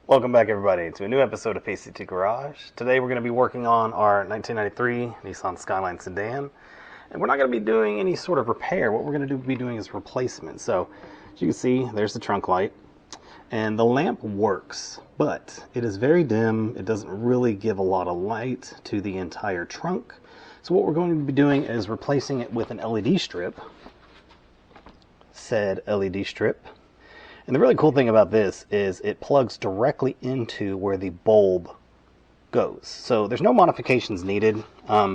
Welcome back, everybody, to a new episode of Pasty-T Garage. Today we're going to be working on our 1993 Nissan Skyline Sedan, and we're not going to be doing any sort of repair. What we're going to be doing is replacement. So, as you can see, there's the trunk light, and the lamp works, but it is very dim. It doesn't really give a lot of light to the entire trunk. So what we're going to be doing is replacing it with an LED strip, said LED strip. And the really cool thing about this is it plugs directly into where the bulb goes. So there's no modifications needed.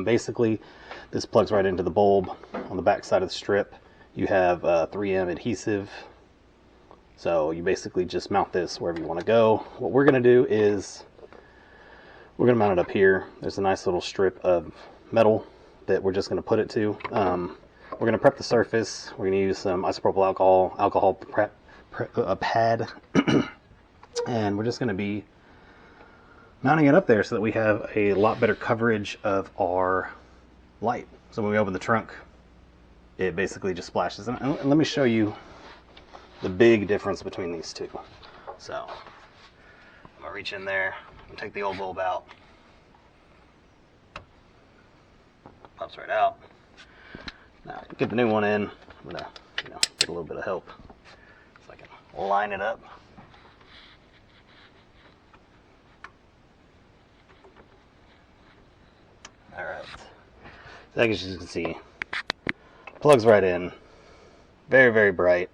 Basically, this plugs right into the bulb. On the back side of the strip, you have 3M adhesive. So you basically just mount this wherever you want to go. What we're going to do is we're going to mount it up here. There's a nice little strip of metal that we're just going to put it to. We're going to prep the surface. We're going to use some isopropyl alcohol prep. A pad and we're just going to be mounting it up there so that we have a lot better coverage of our light. So when we open the trunk, it basically just splashes. And let me show you the big difference between these two. So I'm gonna reach in there and take the old bulb out. Pops right out. Now get the new one in. I'm gonna get a little bit of help. Line it up. Alright. So as you can see, plugs right in. Very, very bright.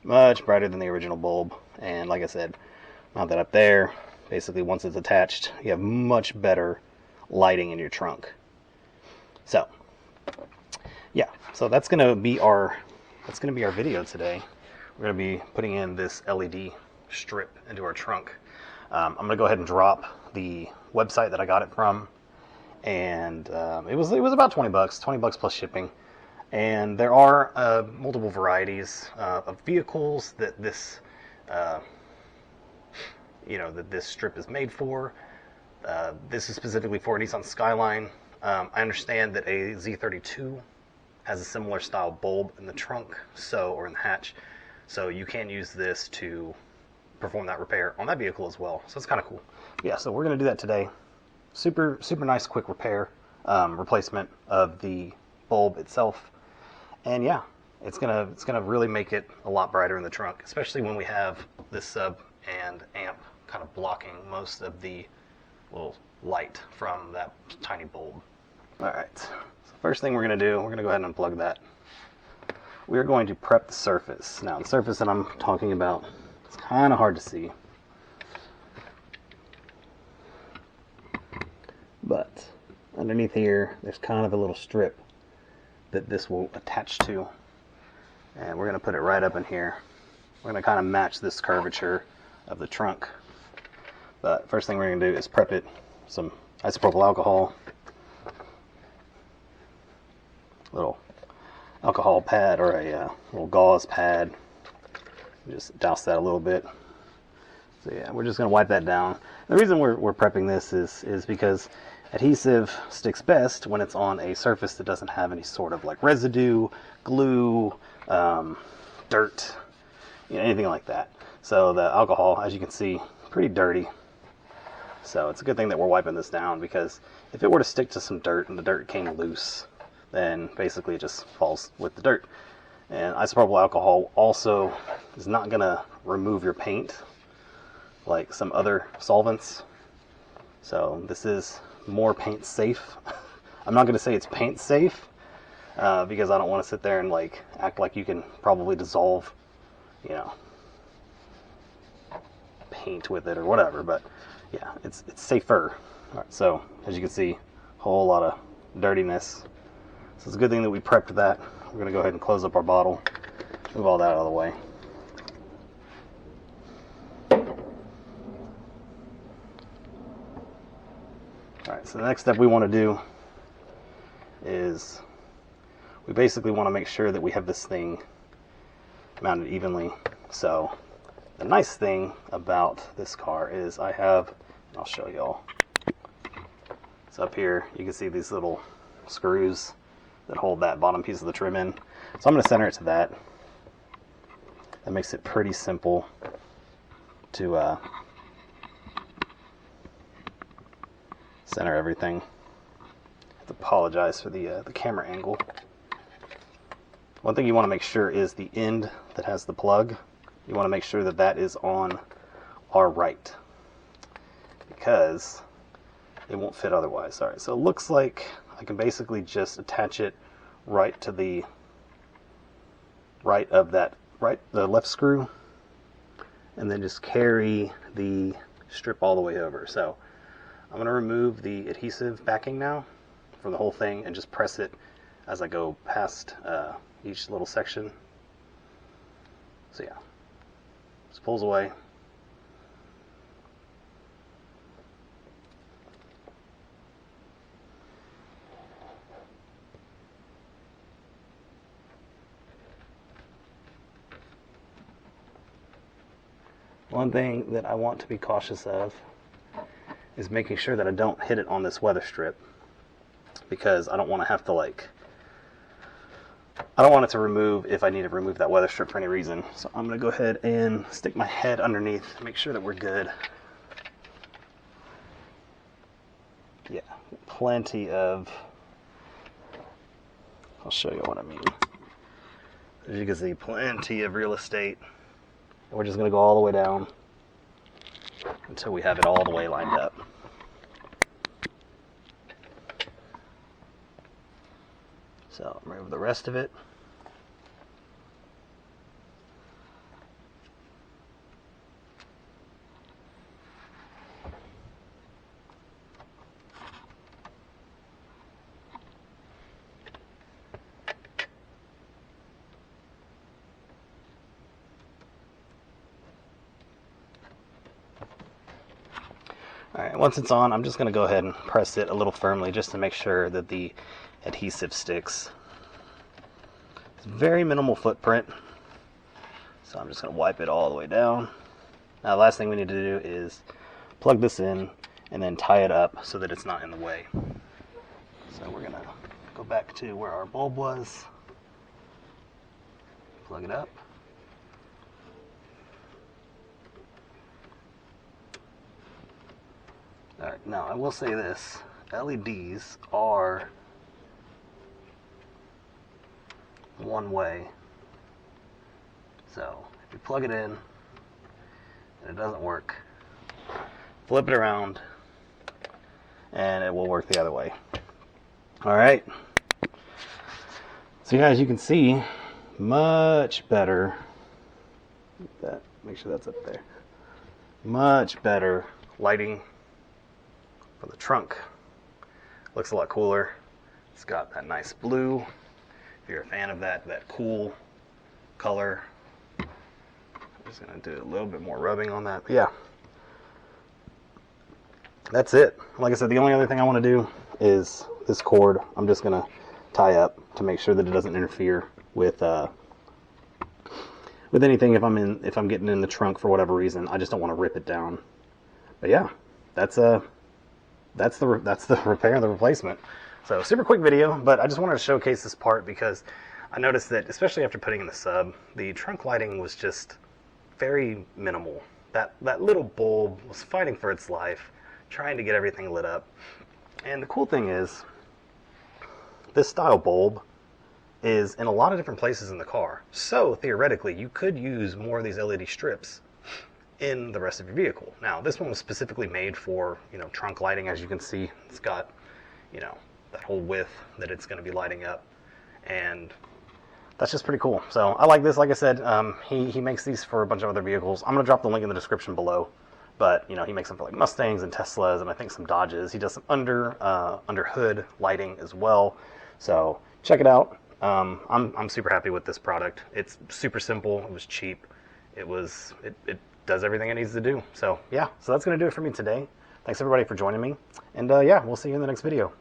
Much brighter than the original bulb. And like I said, mount that up there. Basically, once it's attached, you have much better lighting in your trunk. So, yeah. So that's gonna be our video today. We're going to be putting in this LED strip into our trunk. I'm going to go ahead and drop the website that I got it from, and it was about 20 bucks plus shipping. And there are multiple varieties of vehicles that this that this strip is made for. This is specifically for a Nissan Skyline. I understand that a Z32 has a similar style bulb in the trunk, or in the hatch. So you can use this to perform that repair on that vehicle as well. So it's kind of cool. Yeah, so we're going to do that today. Super nice quick repair, replacement of the bulb itself. And yeah, it's gonna really make it a lot brighter in the trunk, especially when we have this sub and amp kind of blocking most of the little light from that tiny bulb. All right, so first thing we're going to do, we're going to go ahead and unplug that. We're going to prep the surface. Now, the surface that I'm talking about, it's kind of hard to see. But underneath here, there's kind of a little strip that this will attach to. And we're going to put it right up in here. We're going to kind of match this curvature of the trunk. But first thing we're going to do is prep it some isopropyl alcohol. Little alcohol pad or a little gauze pad. Just douse that a little bit. So yeah, we're just going to wipe that down. The reason we're prepping this is because adhesive sticks best when it's on a surface that doesn't have any sort of like residue, glue, dirt, anything like that. So the alcohol, as you can see, pretty dirty. So it's a good thing that we're wiping this down, because if it were to stick to some dirt and the dirt came loose, then basically it just falls with the dirt. And isopropyl alcohol also is not going to remove your paint like some other solvents. So this is more paint safe. I'm not going to say it's paint safe because I don't want to sit there and like act like you can probably dissolve, paint with it or whatever. But yeah, it's safer. All right, so as you can see, a whole lot of dirtiness. So it's a good thing that we prepped that. We're going to go ahead and close up our bottle, move all that out of the way. Alright, so the next step we want to do is we basically want to make sure that we have this thing mounted evenly. So the nice thing about this car is I'll show y'all. So up here you can see these little screws that hold that bottom piece of the trim in. So I'm going to center it to that. That makes it pretty simple to center everything. I have to apologize for the camera angle. One thing you want to make sure is the end that has the plug. You want to make sure that that is on our right, because it won't fit otherwise. All right, so it looks like I can basically just attach it right to the right of that, the left screw, and then just carry the strip all the way over. So I'm going to remove the adhesive backing now from the whole thing and just press it as I go past each little section. So yeah, just pulls away. One thing that I want to be cautious of is making sure that I don't hit it on this weather strip, because I don't want to have to I don't want it to remove if I need to remove that weather strip for any reason. So I'm going to go ahead and stick my head underneath, make sure that we're good. Yeah, plenty of, I'll show you what I mean. As you can see, plenty of real estate. We're just going to go all the way down until we have it all the way lined up. So remove the rest of it. Alright, once it's on, I'm just going to go ahead and press it a little firmly just to make sure that the adhesive sticks. It's very minimal footprint, so I'm just going to wipe it all the way down. Now the last thing we need to do is plug this in and then tie it up so that it's not in the way. So we're going to go back to where our bulb was, plug it up. Alright, now I will say this, LEDs are one way. So if you plug it in and it doesn't work, flip it around and it will work the other way. Alright, so yeah, as you can see, much better. Make sure that's up there. Much better lighting for the trunk. Looks a lot cooler. It's got that nice blue. If you're a fan of that cool color. I'm just gonna do a little bit more rubbing on that. But yeah, that's it. Like I said, the only other thing I want to do is this cord. I'm just gonna tie up to make sure that it doesn't interfere with anything if I'm getting in the trunk for whatever reason. I just don't want to rip it down. But yeah, that's the repair and the replacement. So super quick video, but I just wanted to showcase this part because I noticed that, especially after putting in the sub, the trunk lighting was just very minimal. That little bulb was fighting for its life, trying to get everything lit up. And the cool thing is, this style bulb is in a lot of different places in the car. So theoretically, you could use more of these LED strips in the rest of your vehicle. Now, this one was specifically made for, trunk lighting. As you can see, it's got, that whole width that it's going to be lighting up, and that's just pretty cool. So I like this. Like I said, he makes these for a bunch of other vehicles. I'm going to drop the link in the description below, but he makes them for like Mustangs and Teslas, and I think some Dodges. He does some under hood lighting as well. So check it out. I'm super happy with this product. It's super simple. It was cheap. It does everything it needs to do. So yeah, so that's going to do it for me today. Thanks everybody for joining me. And yeah, we'll see you in the next video.